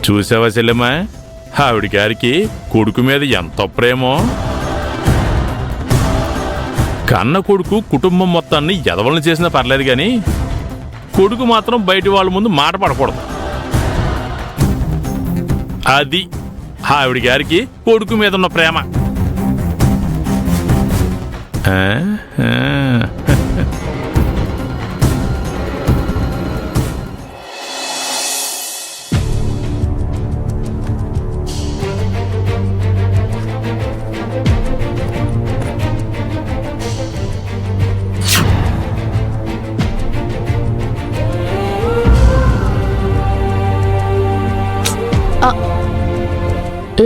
చూసావా చెల్లెమ్మా, ఆవిడ గారికి కొడుకు మీద ఎంత ప్రేమో. కన్న కొడుకు కుటుంబం మొత్తాన్ని ఎదవలను చేసినా పర్లేదు కానీ కొడుకు మాత్రం బయటి వాళ్ళ ముందు మాట పడకూడదు. అది ఆవిడ గారికి కొడుకు మీద ఉన్న ప్రేమ.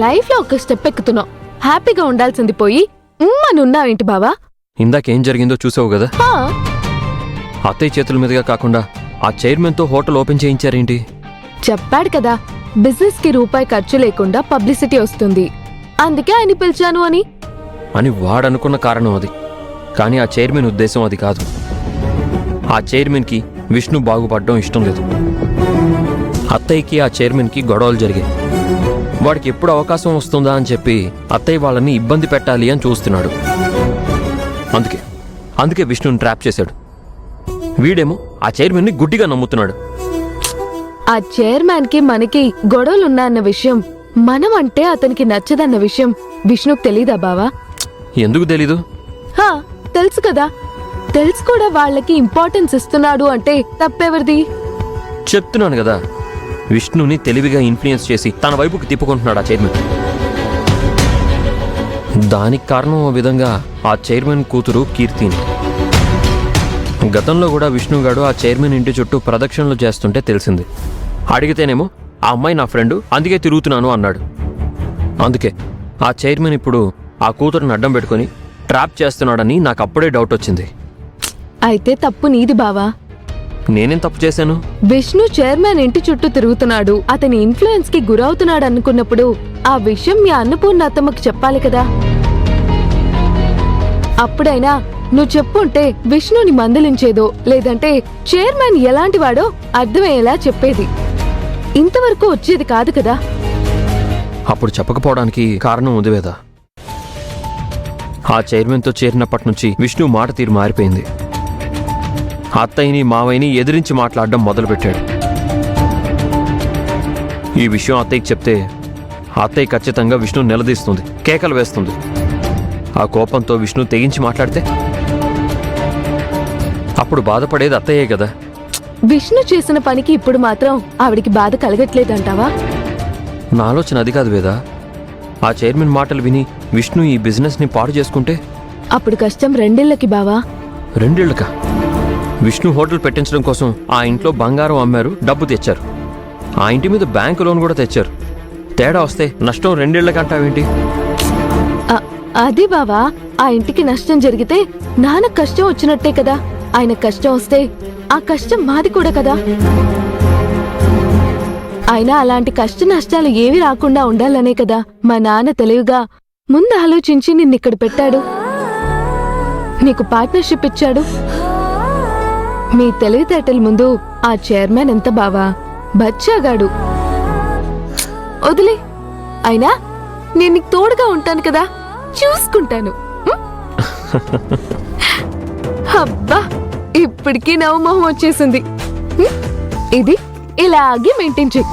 లైఫ్ లో ఒక స్టెప్ ఎక్కుతున్నావు, హ్యాపీగా ఉండాల్సింది పోయి అని ఉన్నావేంటి బావా? ఇందాకేం జరిగిందో చూసావు కదా. అత్తయ్య చేతుల మీదుగా కాకుండా ఆ చైర్మన్ తో హోటల్ ఓపెన్ చేయించారేంటి? చెప్పాడు కదా, బిజినెస్ కి రూపాయి ఖర్చు లేకుండా పబ్లిసిటీ వస్తుంది, అందుకే ఆయన పిలిచాను అని వాడనుకున్న కారణం అది. కానీ ఆ చైర్మన్ ఉద్దేశం అది కాదు. ఆ చైర్మన్ కి విష్ణు బాగుపడడం ఇష్టం లేదు. అత్తయ్యకి ఆ చైర్మన్ కి గొడవలు జరిగాయి. వాడికి ఎప్పుడు అవకాశం వస్తుందా అని చెప్పి అత్తయ్య వాళ్ళని ఇబ్బంది పెట్టాలి అని చూస్తున్నాడు. అందుకే విష్ణుని ట్రాప్ చేశాడు. వీడేమో ఆ చైర్మన్ ని గుడ్డిగా నమ్ముతున్నాడు. ఆ చైర్మన్ కి మనకి గొడవలున్నాయన్న విషయం, మనం అంటే అతనికి నచ్చదన్న విషయం విష్ణుకు తెలీదా బావా? ఎందుకు తెలీదు? తెలుసు కదా. తెలుసు కూడా వాళ్ళకి ఇంపార్టెన్స్ ఇస్తున్నాడు అంటే తప్పెవరిది? చెప్తున్నాను కదా, విష్ణుని తెలివిగా ఇన్ఫ్లుయెన్స్ చేసి తన వైపుకి తిప్పుకుంటున్నాడు ఆ చైర్మన్. దానికి కారణం ఓ విధంగా ఆ చైర్మన్ కూతురు కీర్తిని. గతంలో కూడా విష్ణుగాడు ఆ చైర్మన్ ఇంటి చుట్టూ ప్రదక్షిణలు చేస్తుంటే తెలిసింది. అడిగితేనేమో ఆ అమ్మాయి నా ఫ్రెండు, అందుకే తిరుగుతున్నాను అన్నాడు. అందుకే ఆ చైర్మన్ ఇప్పుడు ఆ కూతురుని అడ్డం పెట్టుకుని ట్రాప్ చేస్తున్నాడని నాకు అప్పుడే డౌట్ వచ్చింది. అయితే తప్పు నీది బావా. నేనేం తప్పు చేశాను? విష్ణు చైర్మన్ ఇంటి చుట్టూ తిరుగుతున్నాడు, అతని ఇన్ఫ్లుయెన్స్ కి గురవుతున్నాడు అనుకున్నప్పుడు ఆ విషయం మీ అన్నపూర్ణ అత్తమ్మకి చెప్పాలి కదా. అప్పుడైనా నువ్వు చెప్పుంటే విష్ణుని మందలించేదో, లేదంటే చైర్మన్ ఎలాంటి వాడో అర్థమయ్యేలా చెప్పేది. ఇంతవరకు వచ్చేది కాదు కదా. అప్పుడు చెప్పకపోవడానికి కారణం ఉంది వేదా. ఆ చైర్మన్తో చేరినప్పటి నుంచి విష్ణు మాట తీరు మారిపోయింది. అత్తయ్యని మావయ్యని ఎదిరించి మాట్లాడడం మొదలుపెట్టాడు. ఈ విషయం అత్తయ్యకి చెప్తే అత్తయ్య ఖచ్చితంగా విష్ణు నిలదీస్తుంది, కేకలు వేస్తుంది. ఆ కోపంతో విష్ణు తెగించి మాట్లాడితే అప్పుడు బాధపడేది అత్తయ్యే కదా. విష్ణు చేసిన పనికి ఇప్పుడు మాత్రం ఆవిడికి బాధ కలగట్లేదంటావా? నా ఆలోచన అది కాదు వేదా. ఆ చైర్మన్ మాటలు విని విష్ణు ఈ బిజినెస్ ని పాడు చేసుకుంటే అప్పుడు కష్టం రెండేళ్లకి బావా. రెండేళ్లకా? విష్ణు హోటల్ పెట్టించడం కోసం ఆ ఇంట్లో బంగారం అమ్మారు, డబ్బు తెచ్చారు. ఆ ఇంటి మీద బ్యాంకు లోన్ కూడా తెచ్చారు. తేడా వస్తే నష్టం రెండేళ్లకంటావేంటి? అది బావా, ఆ ఇంటికి నష్టం జరిగితే నాన్న కష్టం వచ్చినట్టే కదా. ఆయన కష్టం వస్తే ఆ కష్టం మాది కూడా కదా. అయినా అలాంటి కష్ట నష్టాలు ఏవి రాకుండా ఉండాలనే కదా మా నాన్న తెలివిగా ముందు ఆలోచించి నిన్నిక్కడ పెట్టాడు, నీకు పార్ట్నర్షిప్ ఇచ్చాడు. మీ తెలివితేటల ముందు ఆ చైర్మన్ ఎంత బావా బచ్చాగాడు. వదిలే, అయినా నేను నీకు తోడుగా ఉంటాను కదా, చూసుకుంటాను. అబ్బా, ఇప్పటికీ నవ్వుమొహం వచ్చేసింది. ఇది ఇలాగే మెయింటైన్ చెయ్యి.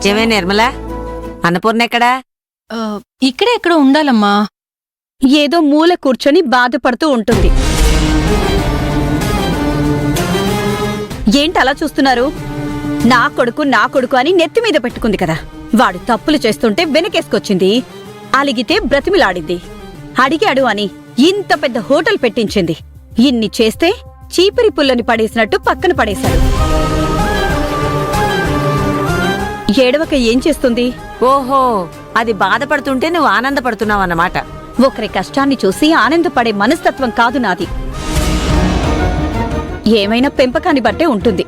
జమే నిర్మలా, అన్నపూర్ణ ఎక్కడా? ఇక్కడే ఎక్కడో ఉండాలమ్మా. ఏదో మూల కూర్చొని బాధపడుతూ ఉంటుంది. ఏంటలా చూస్తున్నారు? నా కొడుకు అని నెత్తి మీద పెట్టుకుంది కదా. వాడు తప్పులు చేస్తుంటే వెనకేసుకొచ్చింది, అలిగితే బ్రతిమిలాడింది, అడిగాడు అని ఇంత పెద్ద హోటల్ పెట్టించింది. ఇన్ని చేస్తే చీపిరి పుల్లని పడేసినట్టు పక్కన పడేశాడు. ఏడవక ఏం చేస్తుంది? ఓహో, అది బాధపడుతుంటే నువ్వు ఆనందపడుతున్నావన్నమాట. ఒకరి కష్టాన్ని చూసి ఆనందపడే మనస్తత్వం కాదు నాది. ఏమైనా పెంపకాన్ని బట్టే ఉంటుంది.